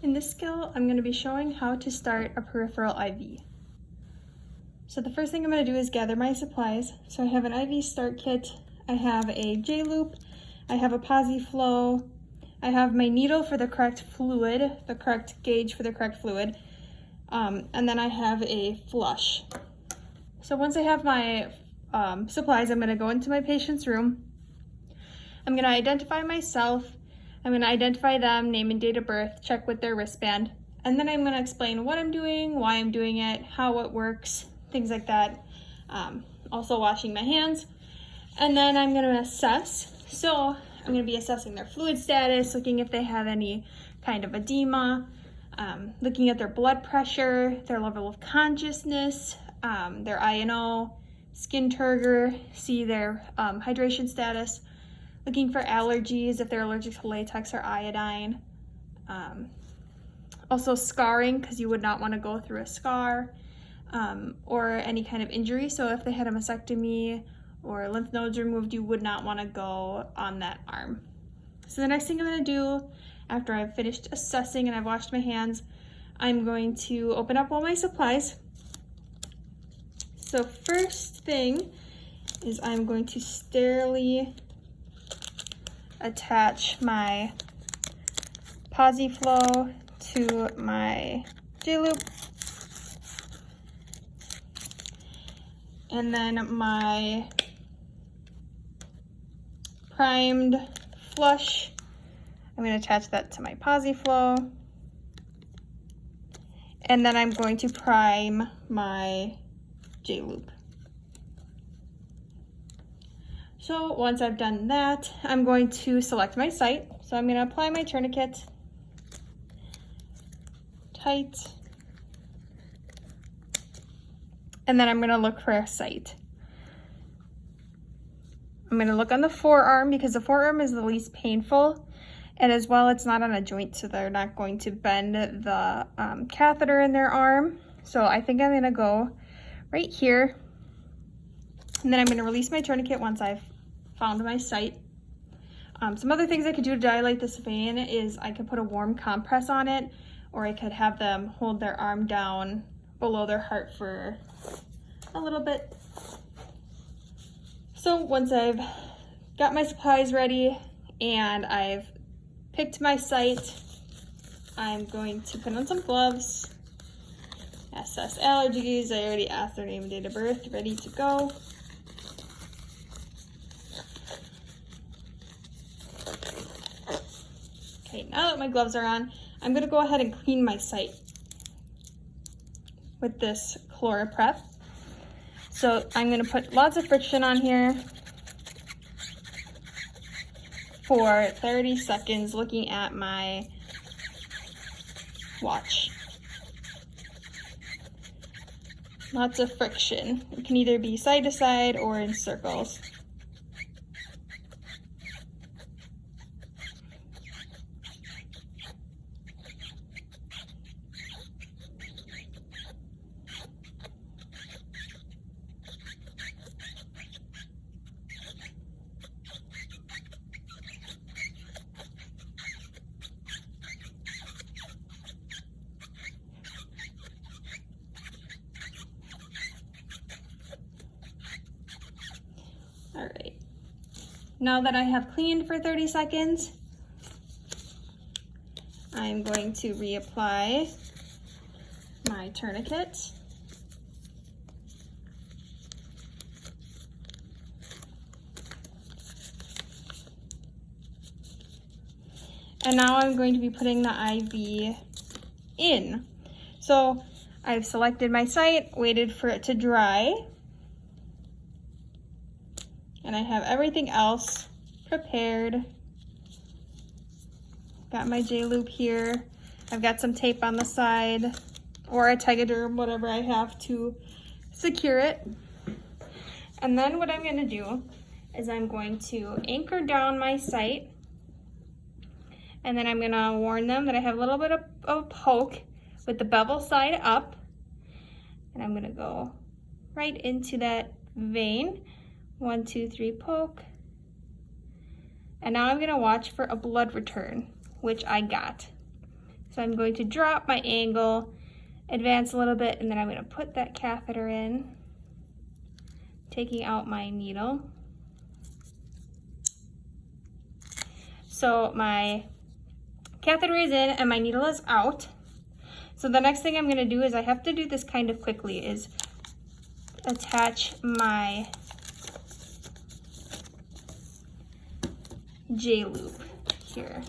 In this skill, I'm going to be showing how to start a peripheral IV. So the first thing I'm going to do is gather my supplies. So I have an IV start kit, I have a J-loop, I have a PosiFlow, I have my needle for the correct fluid, the correct gauge for the correct fluid, and then I have a flush. So once I have my supplies, I'm going to go into my patient's room. I'm going to identify myself. I'm going to identify them, name and date of birth, check with their wristband, and then I'm going to explain what I'm doing, why I'm doing it, how it works, things like that. Also washing my hands. And then I'm going to assess. So I'm going to be assessing their fluid status, looking if they have any kind of edema, looking at their blood pressure, their level of consciousness, their INO, skin turgor, see their hydration status, looking for allergies, if they're allergic to latex or iodine. Also scarring, because you would not want to go through a scar, or any kind of injury. So if they had a mastectomy or lymph nodes removed, you would not want to go on that arm. So the next thing I'm going to do after I've finished assessing and I've washed my hands, I'm going to open up all my supplies. So first thing is I'm going to sterilely attach my PosiFlow to my J-loop, and then my primed flush, I'm going to attach that to my PosiFlow, and then I'm going to prime my J-loop. So once I've done that, I'm going to select my site. So I'm going to apply my tourniquet tight, and then I'm going to look for a site. I'm going to look on the forearm because the forearm is the least painful, and as well it's not on a joint, so they're not going to bend the catheter in their arm. So I think I'm going to go right here, and then I'm going to release my tourniquet once I've found my site. Some other things I could do to dilate this vein is I could put a warm compress on it, or I could have them hold their arm down below their heart for a little bit. So once I've got my supplies ready and I've picked my site, I'm going to put on some gloves, assess allergies. I already asked their name and date of birth, ready to go. Okay, now that my gloves are on, I'm going to go ahead and clean my site with this ChloraPrep. So I'm going to put lots of friction on here for 30 seconds, looking at my watch. Lots of friction. It can either be side to side or in circles. All right, now that I have cleaned for 30 seconds, I'm going to reapply my tourniquet. And now I'm going to be putting the IV in. So I've selected my site, waited for it to dry, and I have everything else prepared. Got my J-loop here. I've got some tape on the side, or a Tegaderm, whatever I have to secure it. And then what I'm going to do is I'm going to anchor down my site, and then I'm going to warn them that I have a little bit of a poke with the bevel side up, and I'm going to go right into that vein. 1, 2, 3, poke. And now I'm going to watch for a blood return, which I got. So So I'm going to drop my angle, advance a little bit, and then I'm going to put that catheter in, taking out my needle. So my catheter is in and my needle is out. So the next thing I'm going to do is, I have to do this kind of quickly, is attach my J-loop here.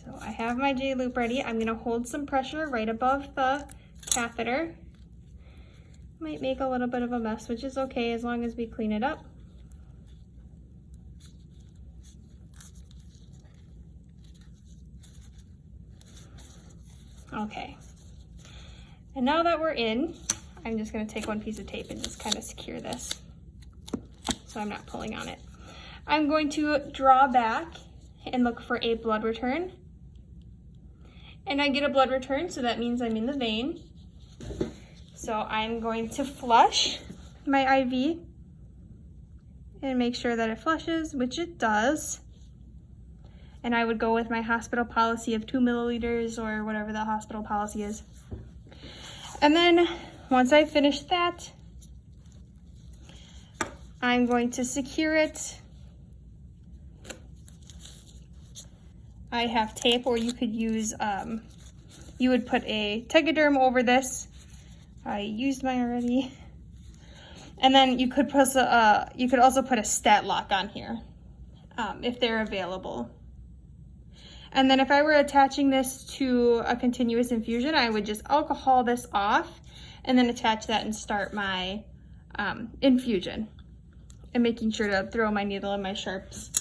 So I have my J-loop ready. I'm going to hold some pressure right above the catheter. Might make a little bit of a mess, which is okay as long as we clean it up. Okay. And now that we're in, I'm just going to take one piece of tape and just kind of secure this so I'm not pulling on it. I'm going to draw back and look for a blood return. And I get a blood return, so that means I'm in the vein. So I'm going to flush my IV and make sure that it flushes, which it does. And I would go with my hospital policy of 2 milliliters or whatever the hospital policy is. And then once I finish that, I'm going to secure it. I have tape, or you could use, you would put a Tegaderm over this. I used mine already. And then you could also put a stat lock on here, if they're available. And then if I were attaching this to a continuous infusion, I would just alcohol this off and then attach that and start my infusion, and making sure to throw my needle and my sharps.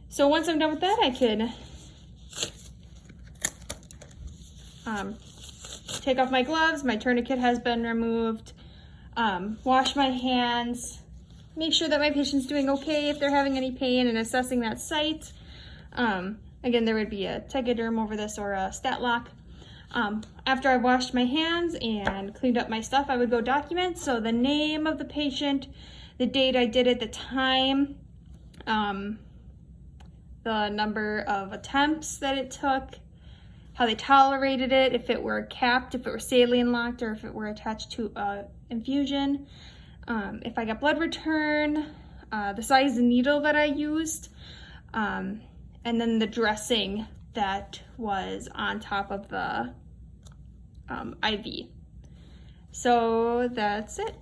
So once I'm done with that, I can take off my gloves. My tourniquet has been removed. Wash my hands. Make sure that my patient's doing okay if they're having any pain, and assessing that site. Again, there would be a Tegaderm over this or a stat lock. After I washed my hands and cleaned up my stuff, I would go document. So the name of the patient, the date I did it, the time, the number of attempts that it took, how they tolerated it, if it were capped, if it were saline locked, or if it were attached to a infusion, if I got blood return, the size of the needle that I used, and then the dressing that was on top of the IV. So that's it.